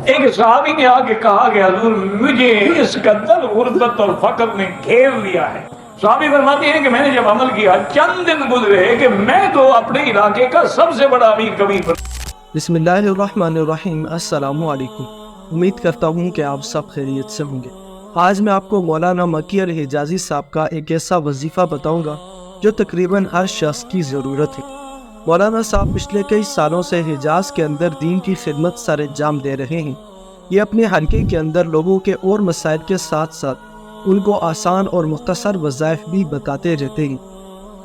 ایک صحابی نے آ کے کہا کہ حضور مجھے اس قدر غربت اور فقر نے گھیر لیا ہے. صحابی فرماتے ہیں کہ میں نے جب عمل کیا چند دن گزرے کہ میں تو اپنے علاقے کا سب سے بڑا امیر کبیر. بسم اللہ الرحمن الرحیم. السلام علیکم. امید کرتا ہوں کہ آپ سب خیریت سے ہوں گے. آج میں آپ کو مولانا مکی الحجازی صاحب کا ایک ایسا وظیفہ بتاؤں گا جو تقریباً ہر شخص کی ضرورت ہے. مولانا صاحب پچھلے کئی سالوں سے حجاز کے اندر دین کی خدمت سر انجام دے رہے ہیں. یہ اپنے حلقے کے اندر لوگوں کے اور مسائل کے ساتھ ساتھ ان کو آسان اور مختصر وظائف بھی بتاتے رہتے ہیں.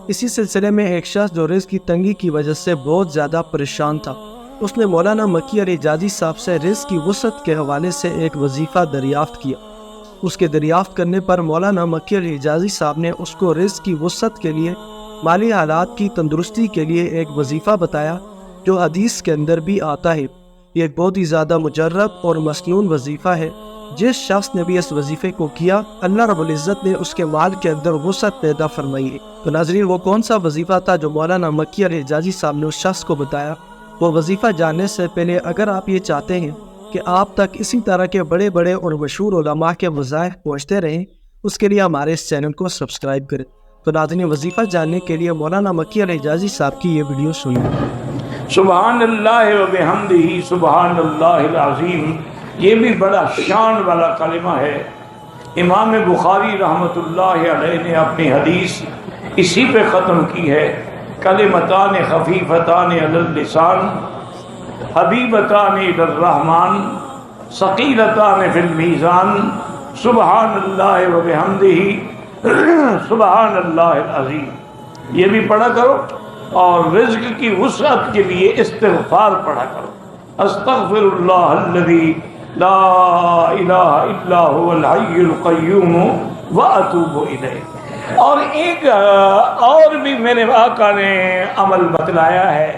اسی سلسلے میں ایک شخص جو رزق کی تنگی کی وجہ سے بہت زیادہ پریشان تھا، اس نے مولانا مکی الحجازی صاحب سے رزق کی وسعت کے حوالے سے ایک وظیفہ دریافت کیا. اس کے دریافت کرنے پر مولانا مکی الحجازی صاحب نے اس کو رزق کی وسعت کے لیے مالی حالات کی تندرستی کے لیے ایک وظیفہ بتایا جو حدیث کے اندر بھی آتا ہے. یہ ایک بہت ہی زیادہ مجرب اور مسنون وظیفہ ہے. جس شخص نے بھی اس وظیفے کو کیا، اللہ رب العزت نے اس کے مال کے اندر وسعت پیدا فرمائی ہے. تو ناظرین، وہ کون سا وظیفہ تھا جو مولانا مکی الحجازی صاحب نے اس شخص کو بتایا؟ وہ وظیفہ جاننے سے پہلے اگر آپ یہ چاہتے ہیں کہ آپ تک اسی طرح کے بڑے بڑے اور مشہور علماء کے وظائف پہنچتے رہیں، اس کے لیے ہمارے اس چینل کو سبسکرائب کریں. تو ناظرین، وظیفہ جاننے کے لیے مولانا مکی الحجازی صاحب کی یہ ویڈیو سنیں. سبحان اللہ و بحمدہ سبحان اللہ العظیم. یہ بھی بڑا شان والا کلمہ ہے. امام بخاری رحمۃ اللہ علیہ نے اپنی حدیث اسی پہ ختم کی ہے. کلمتان خفیفتان علی اللسان حبیبتان الی الرحمن ثقیلتان فی المیزان سبحان اللہ و بحمدہ سبحان اللہ العظیم. یہ بھی پڑھا کرو اور رزق کی وسعت کے لیے استغفار پڑھا کرو. استغفر اللہ الذی لا الہ الا هو الحی القیوم واتوب الیہ. اور ایک اور بھی میرے آقا نے عمل بتلایا ہے.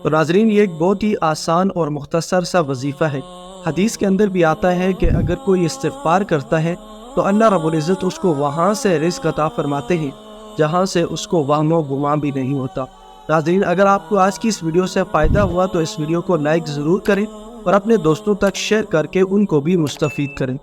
تو ناظرین، یہ ایک بہت ہی آسان اور مختصر سا وظیفہ ہے. حدیث کے اندر بھی آتا ہے کہ اگر کوئی استغفار کرتا ہے تو اللہ رب العزت اس کو وہاں سے رزق عطا فرماتے ہیں جہاں سے اس کو وہم و گمان بھی نہیں ہوتا. ناظرین، اگر آپ کو آج کی اس ویڈیو سے فائدہ ہوا تو اس ویڈیو کو لائک ضرور کریں اور اپنے دوستوں تک شیئر کر کے ان کو بھی مستفید کریں.